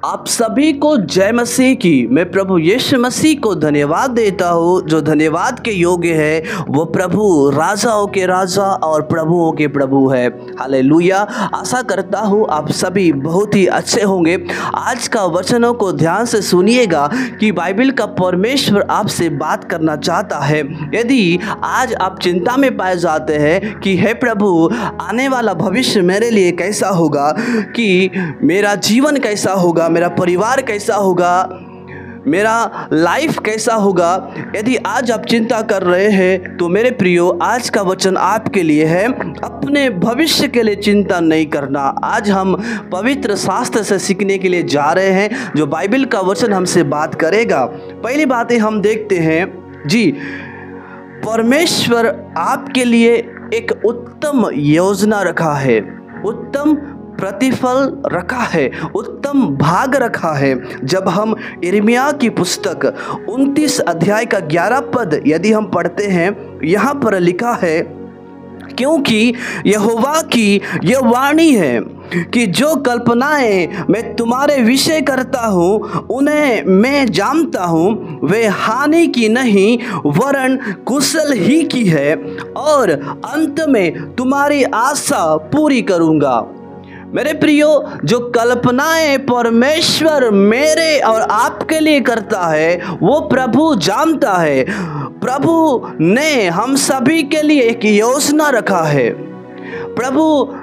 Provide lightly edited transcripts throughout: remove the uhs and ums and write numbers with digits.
आप सभी को जय मसीह की। मैं प्रभु यीशु मसीह को धन्यवाद देता हूँ। जो धन्यवाद के योग्य है वो प्रभु राजाओं के राजा और प्रभुओं के प्रभु है। हालेलुया। आशा करता हूँ आप सभी बहुत ही अच्छे होंगे। आज का वचनों को ध्यान से सुनिएगा कि बाइबल का परमेश्वर आपसे बात करना चाहता है। यदि आज आप चिंता में पाए जाते हैं कि हे प्रभु, आने वाला भविष्य मेरे लिए कैसा होगा, कि मेरा जीवन कैसा होगा, मेरा परिवार कैसा होगा, मेरा लाइफ कैसा होगा, यदि आज आप चिंता कर रहे हैं तो मेरे प्रियो, आज का वचन आपके लिए है। अपने भविष्य के लिए चिंता नहीं करना। आज हम पवित्र शास्त्र से सीखने के लिए जा रहे हैं, जो बाइबल का वचन हमसे बात करेगा। पहली बातें हम देखते हैं जी, परमेश्वर आपके लिए एक उत्तम योजना रखा है, उत्तम प्रतिफल रखा है, उत्तम भाग रखा है। जब हम यिर्मयाह की पुस्तक 29 अध्याय का 11 पद यदि हम पढ़ते हैं, यहाँ पर लिखा है, क्योंकि यहोवा की यह वाणी है कि जो कल्पनाएं मैं तुम्हारे विषय करता हूँ उन्हें मैं जानता हूँ, वे हानि की नहीं वरन कुशल ही की है, और अंत में तुम्हारी आशा पूरी करूँगा। मेरे प्रियो, जो कल्पनाएं परमेश्वर मेरे और आपके लिए करता है वो प्रभु जानता है। प्रभु ने हम सभी के लिए एक योजना रखा है। प्रभु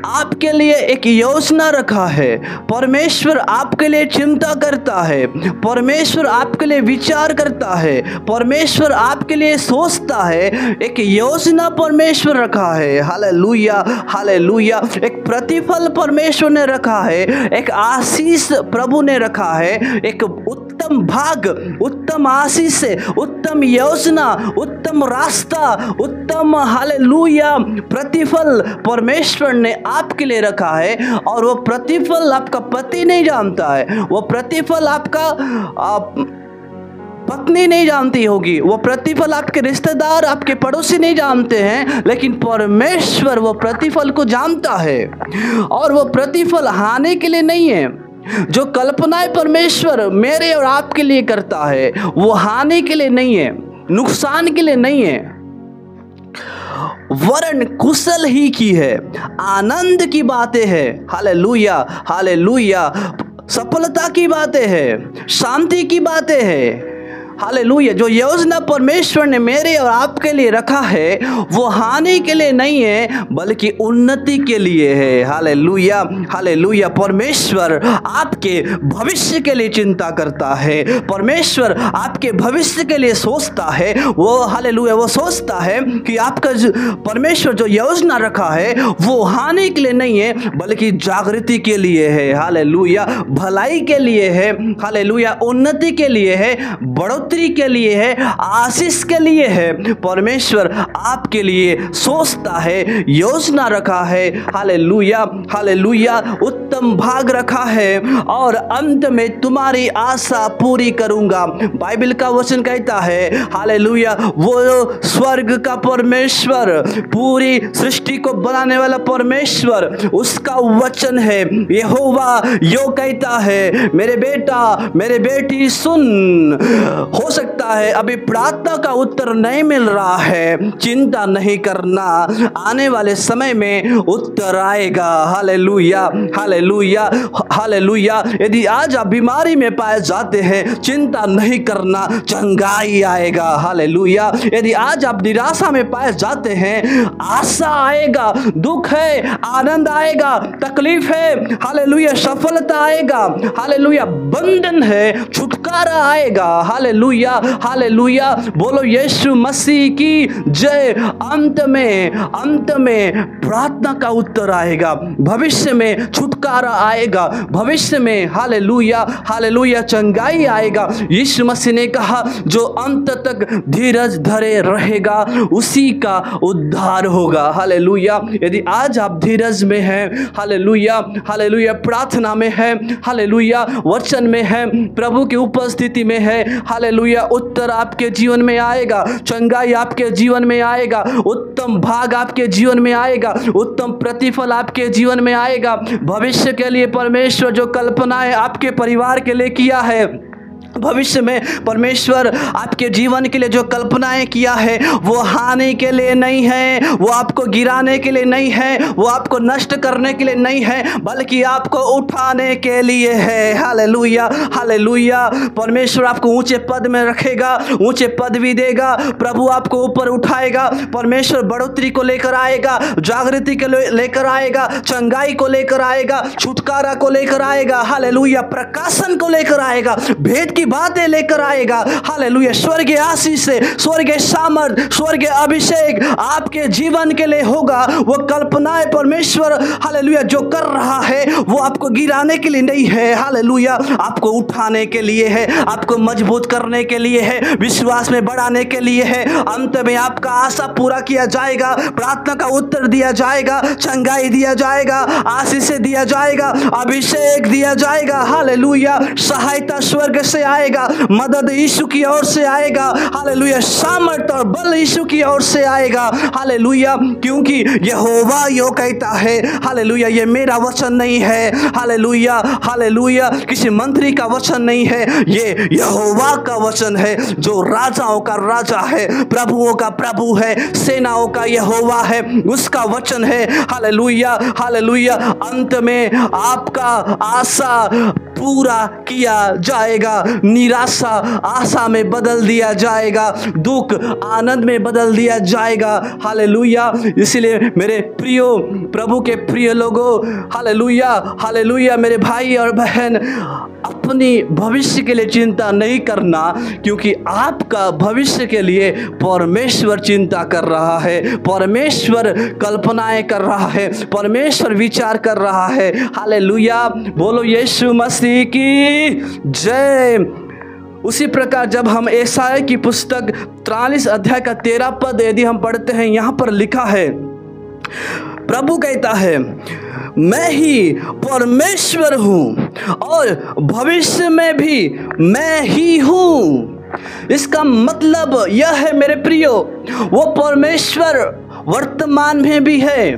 आपके लिए एक योजना रखा है। परमेश्वर आपके लिए चिंता करता है, परमेश्वर आपके लिए विचार करता है, परमेश्वर आपके लिए सोचता है। एक योजना परमेश्वर रखा है। Hallelujah, hallelujah. एक प्रतिफल परमेश्वर ने रखा है, एक आशीष प्रभु ने रखा है, एक उत्तम भाग, उत्तम आशीष से, उत्तम योजना, उत्तम रास्ता, उत्तम हालेलुया प्रतिफल परमेश्वर ने आपके लिए रखा है। और वो प्रतिफल आपका पति नहीं जानता है, वो प्रतिफल आपका पत्नी नहीं जानती होगी, वो प्रतिफल आपके रिश्तेदार, आपके पड़ोसी नहीं जानते हैं, लेकिन परमेश्वर वो प्रतिफल को जानता है। और वो प्रतिफल हानि के लिए नहीं है। जो कल्पनाएं परमेश्वर मेरे और आपके लिए करता है वो हानि के लिए नहीं है, नुकसान के लिए नहीं है, वरन कुशल ही की है, आनंद की बातें हैं। Hallelujah, hallelujah. सफलता की बातें हैं, शांति की बातें हैं। हालेलुया। जो योजना परमेश्वर ने मेरे और आपके लिए रखा है वो हानि के लिए नहीं है बल्कि उन्नति के लिए है। Hallelujah, hallelujah. परमेश्वर आपके भविष्य के लिए चिंता करता है, परमेश्वर आपके भविष्य के लिए सोचता है। वो हालेलुया, वो सोचता है कि आपका परमेश्वर जो योजना रखा है वो हानि के लिए नहीं है बल्कि जागृति के लिए है। हालेलुया, भलाई के लिए है। हालेलुया, उन्नति के लिए है, बढ़ोतरी के लिए है, आशीष के लिए है। परमेश्वर आपके लिए सोचता है, योजना रखा है। Hallelujah, hallelujah. उत्तम भाग रखा है, और अंत में तुम्हारी आशा पूरी करूंगा। बाइबल का वचन कहता है, हालेलुया, वो स्वर्ग का परमेश्वर, पूरी सृष्टि को बनाने वाला परमेश्वर, उसका वचन है। यहोवा यो कहता है, मेरे बेटा, मेरे बेटी सुन। हो सकता है अभी प्रार्थना का उत्तर नहीं मिल रहा है, चिंता नहीं करना, आने वाले समय में उत्तर आएगा। Hallelujah, hallelujah, hallelujah. यदि आज आप बीमारी में पाए जाते हैं, चिंता नहीं करना, चंगाई आएगा। हालेलुया। यदि आज आप निराशा में पाए जाते हैं, आशा आएगा, दुख है, आनंद आएगा, तकलीफ है, हालेलुया, सफलता आएगा, हालेलुया, बंधन है, छुटकारा आएगा। Hallelujah, hallelujah. बोलो यीशु मसीह की जय। अंत में प्रार्थना का उत्तर आएगा, भविष्य में छुटकारा आएगा, भविष्य में हालेलुया, हालेलुया, चंगाई आएगा। यीशु मसीह ने कहा, जो अंत तक धीरज धरे रहेगा उसी का उद्धार होगा। हालेलुया। यदि आज आप धीरज में हैं, हालेलुया, हालेलुया, प्रार्थना में हैं, हालेलुया, वचन में हैं, प्रभु की उपस्थिति में है, हालेलुया, उत्तर आपके जीवन में आएगा, चंगाई आपके जीवन में आएगा, उत्तम भाग आपके जीवन में आएगा, उत्तम प्रतिफल आपके जीवन में आएगा। भविष्य के लिए परमेश्वर जो कल्पनाएं आपके परिवार के लिए किया है, भविष्य में परमेश्वर आपके जीवन के लिए जो कल्पनाएं किया है वो हानि के लिए नहीं है, वो आपको गिराने के लिए नहीं है, वो आपको नष्ट करने के लिए नहीं है, बल्कि आपको उठाने के लिए है। Hallelujah, hallelujah. परमेश्वर आपको ऊंचे पद में रखेगा, ऊंचे पदवी देगा, प्रभु आपको ऊपर उठाएगा। परमेश्वर बढ़ोतरी को लेकर आएगा, जागृति को लेकर आएगा, चंगाई को लेकर आएगा, छुटकारा को लेकर आएगा। हालेलुया, प्रकाशन को लेकर आएगा, भेद की बातें लेकर आएगा। हालेलुया, स्वर्गीय आशीष से, स्वर्गीय सामर्थ, स्वर्गीय अभिषेक आपके जीवन के लिए होगा। वो कल्पनाएं परमेश्वर हालेलुया जो कर रहा है वो आपको गिराने के लिए नहीं है, हालेलुया, आपको उठाने के लिए है, आपको मजबूत करने के लिए है, विश्वास में बढ़ाने के लिए है। अंत में आपका आशा पूरा किया जाएगा, प्रार्थना का उत्तर दिया जाएगा, चंगाई दिया जाएगा, आशीष दिया जाएगा, अभिषेक दिया जाएगा। हालेलुया, सहायता स्वर्ग से आएगा, मदद यीशु की ओर से आएगा। हालेलुया, सामर्थ और बल यीशु की ओर से आएगा। हालेलुया, क्योंकि यहोवा यो कहता है, हालेलुया, ये मेरा वचन नहीं है, हालेलुया, हालेलुया, किसी मंत्री का वचन नहीं है, ये यहोवा का वचन है जो राजाओं का राजा है, प्रभुओं का प्रभु है, सेनाओं का यहोवा है, उसका वचन है। हालेलुया, हालेलुया, अंत में आपका आशा पूरा किया जाएगा, निराशा आशा में बदल दिया जाएगा, दुख आनंद में बदल दिया जाएगा। हालेलुया, इसलिए मेरे प्रियो, प्रभु के प्रिय लोगों, हालेलुया, हालेलुया, मेरे भाई और बहन, अपनी भविष्य के लिए चिंता नहीं करना, क्योंकि आपका भविष्य के लिए परमेश्वर चिंता कर रहा है, परमेश्वर कल्पनाएं कर रहा है, परमेश्वर विचार कर रहा है। हालेलुया, बोलो यीशु मसीह की जय। उसी प्रकार जब हम यशायाह की पुस्तक 43 अध्याय का 13 पद यदि हम पढ़ते हैं, यहाँ पर लिखा है, प्रभु कहता है, मैं ही परमेश्वर हूँ और भविष्य में भी मैं ही हूँ। इसका मतलब यह है मेरे प्रियो, वो परमेश्वर वर्तमान में भी है,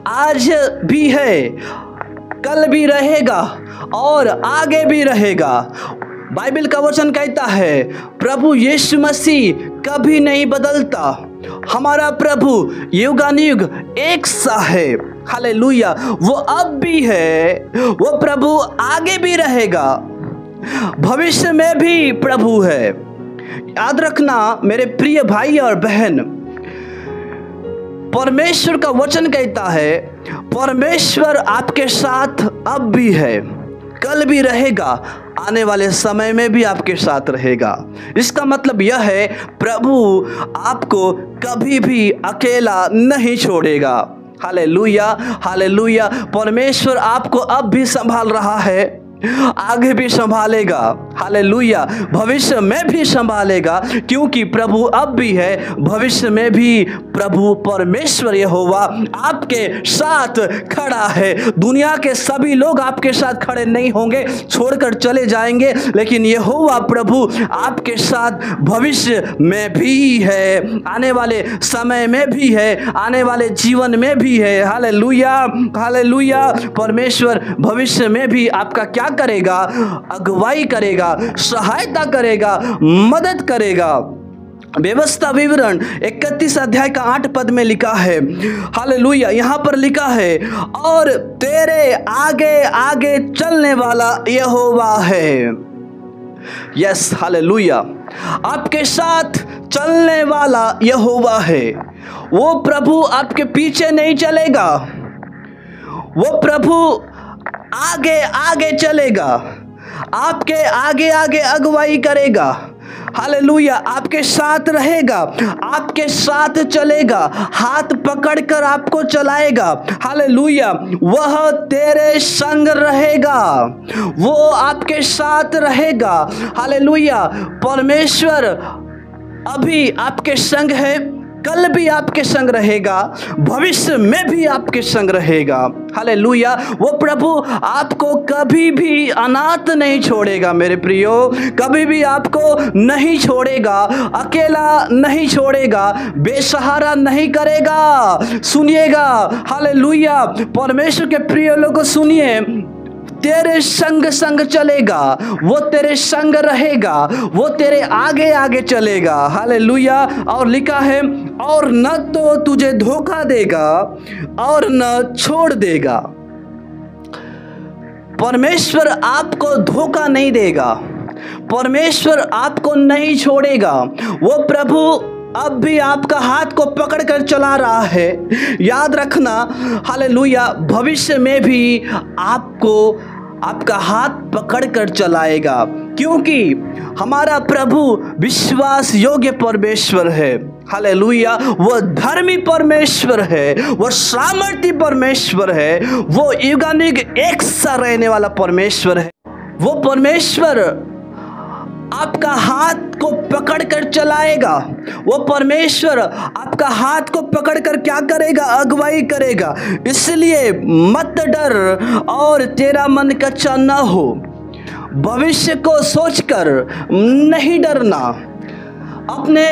आज भी है, कल भी रहेगा और आगे भी रहेगा। बाइबल का वचन कहता है प्रभु यीशु मसीह कभी नहीं बदलता, हमारा प्रभु युगानुयुग एक सा है। हालेलुया, वो अब भी है, वो प्रभु आगे भी रहेगा, भविष्य में भी प्रभु है। याद रखना मेरे प्रिय भाई और बहन, परमेश्वर का वचन कहता है परमेश्वर आपके साथ अब भी है, कल भी रहेगा, आने वाले समय में भी आपके साथ रहेगा। इसका मतलब यह है प्रभु आपको कभी भी अकेला नहीं छोड़ेगा। हालेलुया, हालेलुया, परमेश्वर आपको अब भी संभाल रहा है, आगे भी संभालेगा। हालेलुया, भविष्य में भी संभालेगा, क्योंकि प्रभु अब भी है, भविष्य में भी प्रभु परमेश्वर यहोवा आपके साथ खड़ा है। दुनिया के सभी लोग आपके साथ खड़े नहीं होंगे, छोड़कर चले जाएंगे, लेकिन यहोवा प्रभु आपके साथ भविष्य में भी है, आने वाले समय में भी है, आने वाले जीवन में भी है। हालेलुया, हालेलुया, परमेश्वर भविष्य में भी आपका क्या करेगा? अगुवाई करेगा, सहायता करेगा, मदद करेगा। व्यवस्था विवरण 31 अध्याय का 8 पद में लिखा है, हालेलुया, यहाँ पर लिखा है, और तेरे आगे आगे चलने वाला यहोवा है। यस, हालेलुया, आपके साथ चलने वाला यहोवा है। वो प्रभु आपके पीछे नहीं चलेगा, वो प्रभु आगे आगे चलेगा, आपके आगे आगे अगुवाई करेगा। हालेलुया, आपके साथ रहेगा, आपके साथ चलेगा, हाथ पकड़कर आपको चलाएगा। हालेलुया, वह तेरे संग रहेगा, वो आपके साथ रहेगा। हालेलुया, परमेश्वर अभी आपके संग है, कल भी आपके संग रहेगा, भविष्य में भी आपके संग रहेगा। हालेलुया। वो प्रभु आपको कभी भी अनाथ नहीं छोड़ेगा मेरे प्रियो, कभी भी आपको नहीं छोड़ेगा, अकेला नहीं छोड़ेगा, बेसहारा नहीं करेगा। सुनिएगा, हालेलुया। परमेश्वर के प्रिय लोगों सुनिए, तेरे संग संग चलेगा, वो तेरे संग रहेगा, वो तेरे आगे आगे चलेगा। हालेलुया। और लिखा है, और न तो तुझे धोखा देगा और न छोड़ देगा। परमेश्वर आपको धोखा नहीं देगा, परमेश्वर आपको नहीं छोड़ेगा। वो प्रभु अब भी आपका हाथ को पकड़ कर चला रहा है। याद रखना, हालेलुया, भविष्य में भी आपको आपका हाथ पकड़ कर चलाएगा, क्योंकि हमारा प्रभु विश्वास योग्य परमेश्वर है। हालेलुया। वो धर्मी परमेश्वर है, वो सामर्थी परमेश्वर है, वो युगानुग एक सा रहने वाला परमेश्वर है। वो परमेश्वर आपका हाथ को पकड़ कर चलाएगा। वो परमेश्वर आपका हाथ को पकड़ कर क्या करेगा? अगुवाई करेगा। इसलिए मत डर और तेरा मन कच्चा न हो। भविष्य को सोचकर नहीं डरना, अपने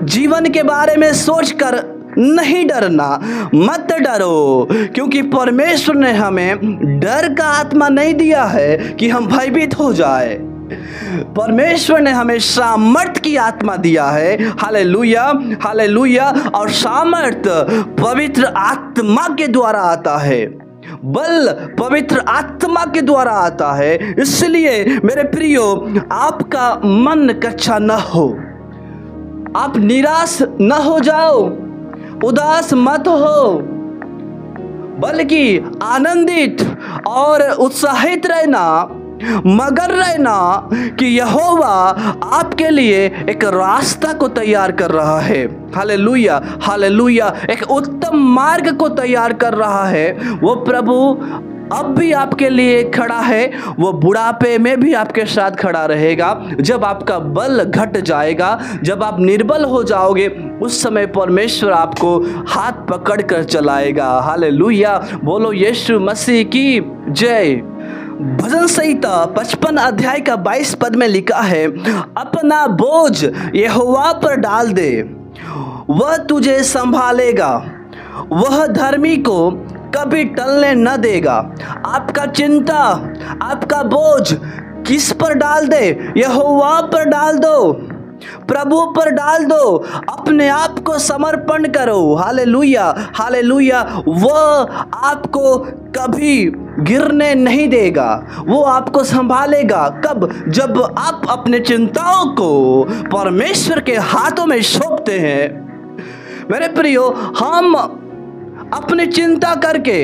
जीवन के बारे में सोचकर नहीं डरना। मत डरो, क्योंकि परमेश्वर ने हमें डर का आत्मा नहीं दिया है कि हम भयभीत हो जाए। परमेश्वर ने हमें सामर्थ की आत्मा दिया है। Hallelujah, hallelujah. और सामर्थ पवित्र आत्मा के द्वारा आता है, बल पवित्र आत्मा के द्वारा आता है। इसलिए मेरे प्रियो, आपका मन कच्चा न हो, आप निराश न हो जाओ, उदास मत हो, बल्कि आनंदित और उत्साहित रहना, मगर रहना कि यहोवा आपके लिए एक रास्ता को तैयार कर रहा है। Hallelujah, hallelujah. एक उत्तम मार्ग को तैयार कर रहा है। वो प्रभु अब भी आपके लिए खड़ा है, वो बुढ़ापे में भी आपके साथ खड़ा रहेगा। जब आपका बल घट जाएगा, जब आप निर्बल हो जाओगे, उस समय परमेश्वर आपको हाथ पकड़ कर चलाएगा। हालेलुया। बोलो यीशु मसीह की जय। भजन संहिता 55 अध्याय का 22 पद में लिखा है, अपना बोझ यहोवा पर डाल दे, वह तुझे संभालेगा, वह धर्मी को कभी टलने न देगा। आपका चिंता, आपका बोझ किस पर डाल दे? यहोवा पर डाल दो, प्रभु पर डाल दो, अपने आप को समर्पण करो। Hallelujah, hallelujah. वह आपको कभी गिरने नहीं देगा, वो आपको संभालेगा। कब? जब आप अपने चिंताओं को परमेश्वर के हाथों में सौंपते हैं। मेरे प्रियो, हम अपनी चिंता करके,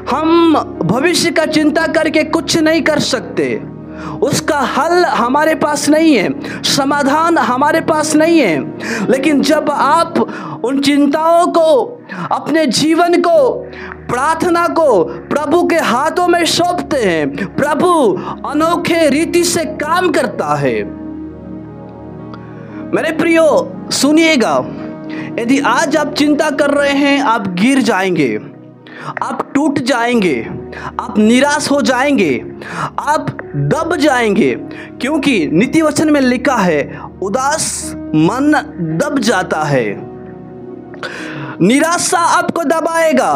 हम भविष्य का चिंता करके कुछ नहीं कर सकते। उसका हल हमारे पास नहीं है, समाधान हमारे पास नहीं है। लेकिन जब आप उन चिंताओं को, अपने जीवन को, प्रार्थना को प्रभु के हाथों में सौंपते हैं, प्रभु अनोखे रीति से काम करता है। मेरे प्रियो सुनिएगा, यदि आज आप चिंता कर रहे हैं, आप गिर जाएंगे, आप टूट जाएंगे, आप निराश हो जाएंगे, आप दब जाएंगे। क्योंकि नीति वचन में लिखा है, उदास मन दब जाता है। निराशा आपको दबाएगा,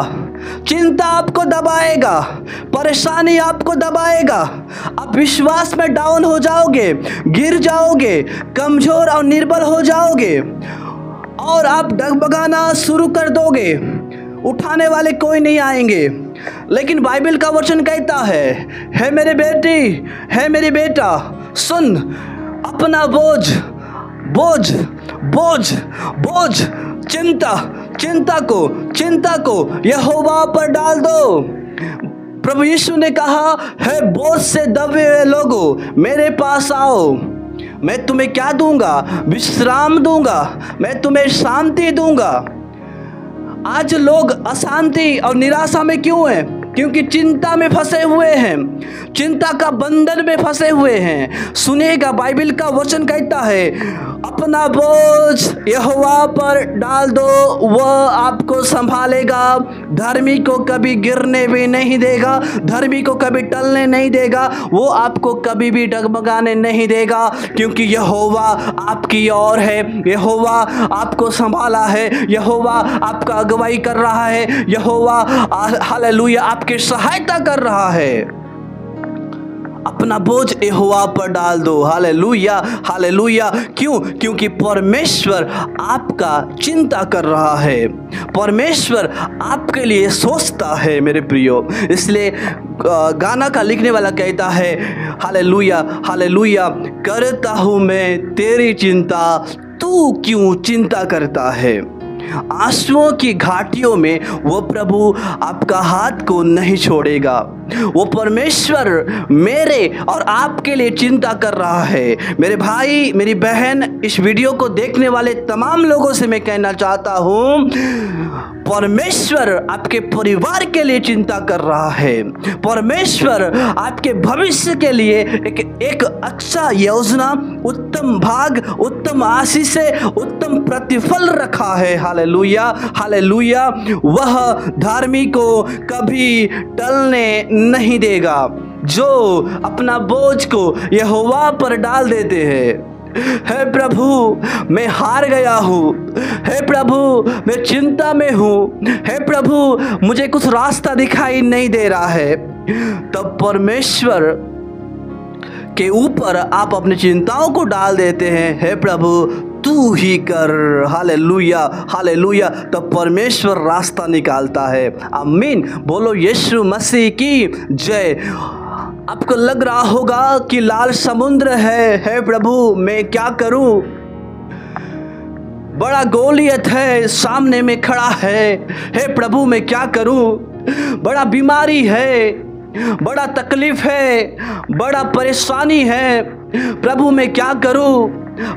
चिंता आपको दबाएगा, परेशानी आपको दबाएगा। आप विश्वास में डाउन हो जाओगे, गिर जाओगे, कमजोर और निर्बल हो जाओगे, और आप डगमगाना शुरू कर दोगे। उठाने वाले कोई नहीं आएंगे। लेकिन बाइबल का वचन कहता है मेरे बेटी, है मेरी बेटा, सुन, अपना बोझ बोझ बोझ बोझ चिंता को यहोवा पर डाल दो। प्रभु यीशु ने कहा है, बोझ से दबे हुए लोगों मेरे पास आओ, मैं तुम्हें क्या दूंगा? विश्राम दूंगा, मैं तुम्हें शांति दूंगा। आज लोग अशांति और निराशा में क्यों हैं? क्योंकि चिंता में फंसे हुए हैं, चिंता का बंधन में फंसे हुए हैं। सुनिएगा, बाइबल का वचन कहता है, अपना बोझ यहोवा पर डाल दो, वह आपको संभालेगा। धर्मी को कभी गिरने भी नहीं देगा, धर्मी को कभी टलने नहीं देगा, वो आपको कभी भी डगमगाने नहीं देगा, क्योंकि यहोवा आपकी ओर है, यहोवा आपको संभाला है, यहोवा आपका अगुवाई कर रहा है, यहोवा हालेलुया आपकी सहायता कर रहा है। अपना बोझ यहोवा पर डाल दो। Hallelujah, hallelujah. क्यों? क्योंकि परमेश्वर आपका चिंता कर रहा है, परमेश्वर आपके लिए सोचता है मेरे प्रियो। इसलिए गाना का लिखने वाला कहता है, हालेलुया, हालेलुया, करता हूँ मैं तेरी चिंता, तू क्यों चिंता करता है। आंसुओं की घाटियों में वो प्रभु आपका हाथ को नहीं छोड़ेगा। वो परमेश्वर मेरे और आपके लिए चिंता कर रहा है। मेरे भाई, मेरी बहन, इस वीडियो को देखने वाले तमाम लोगों से मैं कहना चाहता हूँ, परमेश्वर आपके परिवार के लिए चिंता कर रहा है। परमेश्वर आपके भविष्य के लिए एक अच्छा योजना, उत्तम भाग, उत्तम आशीष से उत्तम प्रतिफल रखा है। Hallelujah, hallelujah. वह धार्मिक को कभी टलने नहीं देगा, जो अपना बोझ को यहोवा पर डाल देते हैं। हे प्रभु, मैं हार गया हूँ, हे प्रभु मैं चिंता में हूँ, हे प्रभु मुझे कुछ रास्ता दिखाई नहीं दे रहा है, तब परमेश्वर के ऊपर आप अपनी चिंताओं को डाल देते हैं। हे प्रभु तू ही कर। Hallelujah, hallelujah. तब परमेश्वर रास्ता निकालता है। आमीन। बोलो यीशु मसीह की जय। आपको लग रहा होगा कि लाल समुद्र है, हे प्रभु मैं क्या करूं, बड़ा गोलियत है सामने में खड़ा है, हे प्रभु मैं क्या करूं, बड़ा बीमारी है, बड़ा तकलीफ है, बड़ा परेशानी है, प्रभु मैं क्या करूं,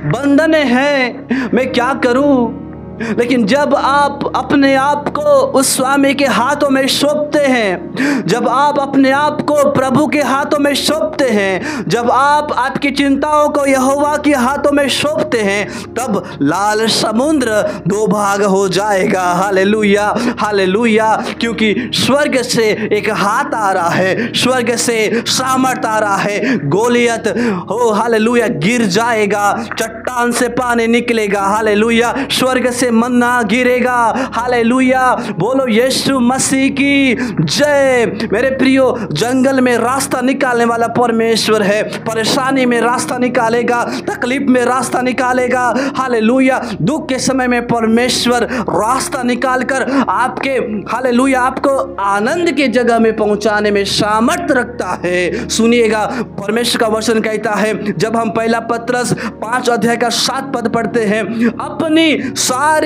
बंधन है मैं क्या करूं। लेकिन जब आप अपने आप को उस स्वामी के हाथों में सौंपते हैं, जब आप अपने आप को प्रभु के हाथों में सौंपते हैं, जब आप आपकी चिंताओं को यहोवा के हाथों में सौंपते हैं, तब लाल समुद्र दो भाग हो जाएगा। Hallelujah, hallelujah. क्योंकि स्वर्ग से एक हाथ आ रहा है, स्वर्ग से सामर्थ आ रहा है। गोलियत हो हालेलुया गिर जाएगा, चट्टान से पानी निकलेगा। हालेलुया, स्वर्ग से मन्ना गिरेगा। हालेलुया। बोलो यीशु मसीह की जय। मेरे प्रियो, जंगल में रास्ता निकालने वाला परमेश्वर है। परेशानी में रास्ता निकालेगा, तकलीफ में रास्ता निकालेगा। हालेलुया। दुख के समय में परमेश्वर रास्ता निकालकर आपके हालेलुया आपको आनंद की जगह में पहुंचाने में सामर्थ रखता है। सुनिएगा, परमेश्वर का वचन कहता है, जब हम पहला पत्रस 5 अध्याय का 7 पद पढ़ते हैं, अपनी सारी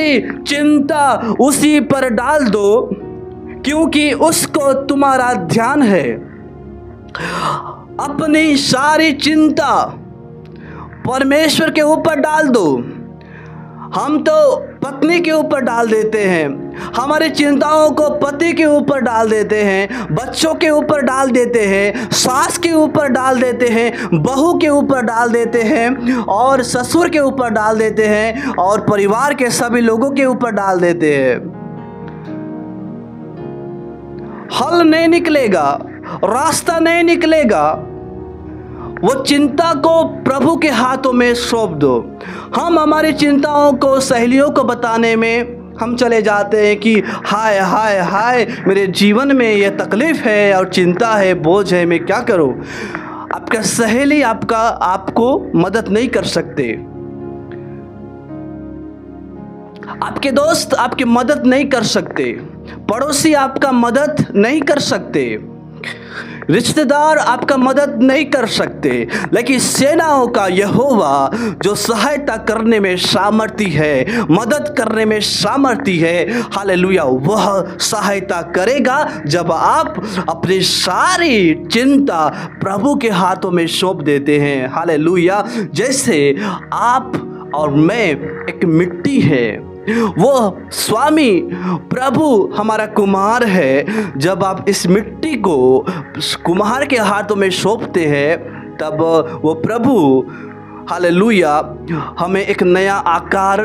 चिंता उसी पर डाल दो क्योंकि उसको तुम्हारा ध्यान है। अपनी सारी चिंता परमेश्वर के ऊपर डाल दो। हम तो पत्नी के ऊपर डाल देते हैं, हमारी चिंताओं को पति के ऊपर डाल देते हैं, बच्चों के ऊपर डाल देते हैं, सास के ऊपर डाल देते हैं, बहू के ऊपर डाल देते हैं, और ससुर के ऊपर डाल देते हैं, और परिवार के सभी लोगों के ऊपर डाल देते हैं। हल नहीं निकलेगा, रास्ता नहीं निकलेगा। वो चिंता को प्रभु के हाथों में सौंप दो। हम हमारी चिंताओं को सहेलियों को बताने में हम चले जाते हैं कि हाय हाय हाय मेरे जीवन में ये तकलीफ़ है और चिंता है, बोझ है, मैं क्या करूं। आपका सहेली आपको मदद नहीं कर सकते, आपके दोस्त आपकी मदद नहीं कर सकते, पड़ोसी आपका मदद नहीं कर सकते, रिश्तेदार आपका मदद नहीं कर सकते, लेकिन सेनाओं का यहोवा जो सहायता करने में सामर्थी है, मदद करने में सामर्थी है, हालेलुया, वह सहायता करेगा जब आप अपनी सारी चिंता प्रभु के हाथों में सौंप देते हैं। हालेलुया। जैसे आप और मैं एक मिट्टी है, वो स्वामी प्रभु हमारा कुम्हार है। जब आप इस मिट्टी को कुम्हार के हाथों में सौंपते हैं, तब वो प्रभु हालेलुया हमें एक नया आकार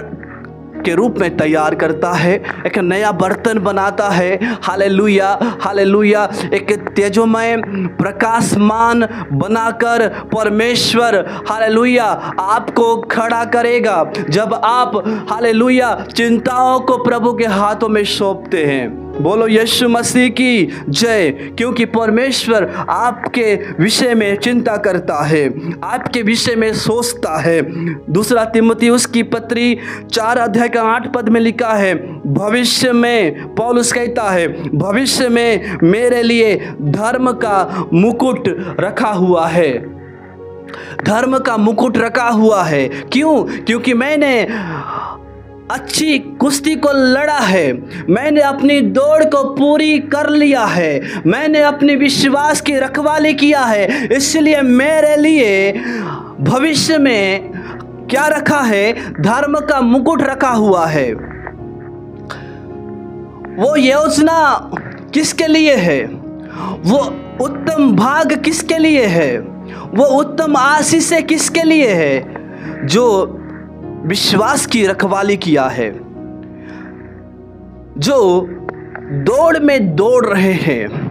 के रूप में तैयार करता है, एक नया बर्तन बनाता है। हालेलुया हालेलुया एक तेजोमय प्रकाशमान बनाकर परमेश्वर हालेलुया आपको खड़ा करेगा जब आप हालेलुया चिंताओं को प्रभु के हाथों में सौंपते हैं। बोलो यीशु मसीह की जय। क्योंकि परमेश्वर आपके विषय में चिंता करता है, आपके विषय में सोचता है। दूसरा तीमुथियुस की पत्री 4 अध्याय का 8 पद में लिखा है, भविष्य में पौलुस कहता है, भविष्य में मेरे लिए धर्म का मुकुट रखा हुआ है। धर्म का मुकुट रखा हुआ है। क्यों? क्योंकि मैंने अच्छी कुश्ती को लड़ा है, मैंने अपनी दौड़ को पूरी कर लिया है, मैंने अपने विश्वास की रखवाली किया है। इसलिए मेरे लिए भविष्य में क्या रखा है? धर्म का मुकुट रखा हुआ है। वो योजना किसके लिए है? वो उत्तम भाग किसके लिए है? वो उत्तम आशीष किसके लिए है? जो विश्वास की रखवाली किया है, जो दौड़ में दौड़ रहे हैं,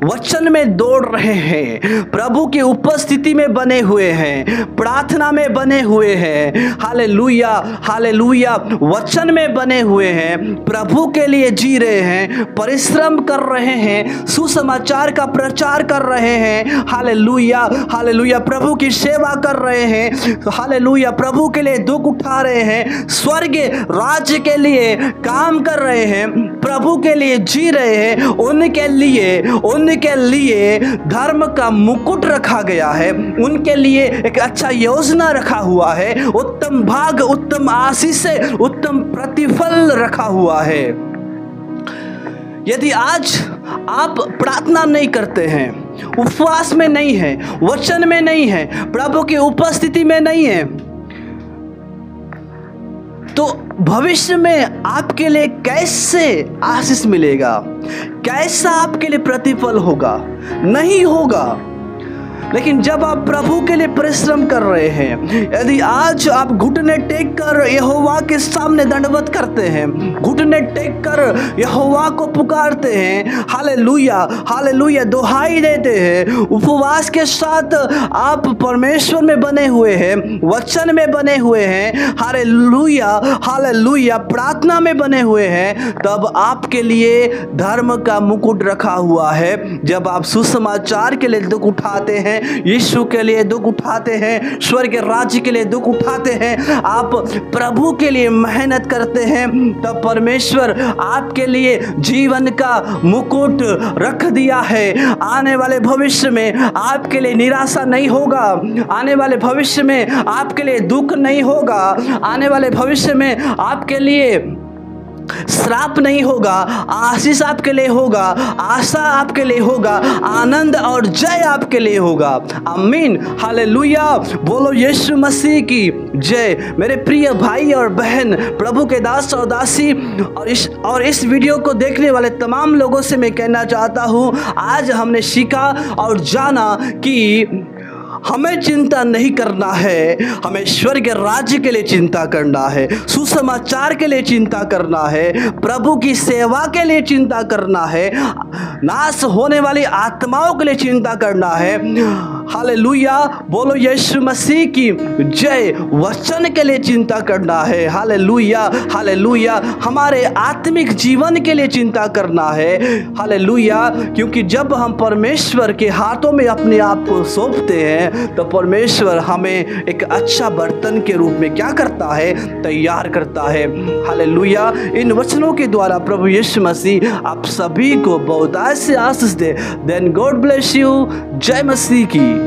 वचन में दौड़ रहे हैं, प्रभु की उपस्थिति में बने हुए हैं, प्रार्थना में बने हुए हैं, हालेलुया हालेलुया वचन में बने हुए हैं, प्रभु के लिए जी रहे हैं, परिश्रम कर रहे हैं, सुसमाचार का प्रचार कर रहे हैं, हालेलुया हालेलुया प्रभु की सेवा कर रहे हैं, हालेलुया प्रभु के लिए दुख उठा रहे हैं, स्वर्ग राज्य के लिए काम कर रहे हैं, प्रभु के लिए जी रहे हैं। उनके लिए धर्म का मुकुट रखा गया है, उनके लिए एक अच्छा योजना रखा हुआ है, उत्तम भाग, उत्तम आशीष, उत्तम प्रतिफल रखा हुआ है। यदि आज आप प्रार्थना नहीं करते हैं, उपवास में नहीं है, वचन में नहीं है, प्रभु की उपस्थिति में नहीं है, तो भविष्य में आपके लिए कैसे आशीष मिलेगा? कैसा आपके लिए प्रतिफल होगा? नहीं होगा। लेकिन जब आप प्रभु के लिए परिश्रम कर रहे हैं, यदि आज आप घुटने टेक कर यहोवा के सामने दंडवत करते हैं, घुटने टेक कर यहोवा को पुकारते हैं, हालेलुया हालेलुया दुहाई देते हैं, उपवास के साथ आप परमेश्वर में बने हुए हैं, वचन में बने हुए हैं, हालेलुया हालेलुया प्रार्थना में बने हुए हैं, तब आपके लिए धर्म का मुकुट रखा हुआ है। जब आप सुसमाचार के लिए दुख उठाते हैं, यीशु के लिए दुख उठाते हैं, स्वर्ग राज्य के लिए दुख उठाते हैं, आप प्रभु के लिए मेहनत करते हैं, तब परमेश्वर आपके लिए जीवन का मुकुट रख दिया है। आने वाले भविष्य में आपके लिए निराशा नहीं होगा, आने वाले भविष्य में आपके लिए दुख नहीं होगा, आने वाले भविष्य में आपके लिए श्राप नहीं होगा, आशीष आपके लिए होगा, आशा आपके लिए होगा, आनंद और जय आपके लिए होगा। आमीन हालेलुया। बोलो यीशु मसीह की जय। मेरे प्रिय भाई और बहन, प्रभु के दास और दासी और इस वीडियो को देखने वाले तमाम लोगों से मैं कहना चाहता हूँ, आज हमने सीखा और जाना कि हमें चिंता नहीं करना है, हमें स्वर्ग राज्य के लिए चिंता करना है, सुसमाचार के लिए चिंता करना है, प्रभु की सेवा के लिए चिंता करना है, नाश होने वाली आत्माओं के लिए चिंता करना है। हालेलुया। बोलो यीशु मसीह की जय। वचन के लिए चिंता करना है। Hallelujah hallelujah. हमारे आत्मिक जीवन के लिए चिंता करना है। हालेलुया। क्योंकि जब हम परमेश्वर के हाथों में अपने आप को सौंपते हैं तो परमेश्वर हमें एक अच्छा बर्तन के रूप में क्या करता है? तैयार करता है। हालेलुया। इन वचनों के द्वारा प्रभु यीशु मसीह आप सभी को बहुतायत से आशीष दे। Then God bless you. जय मसीह की।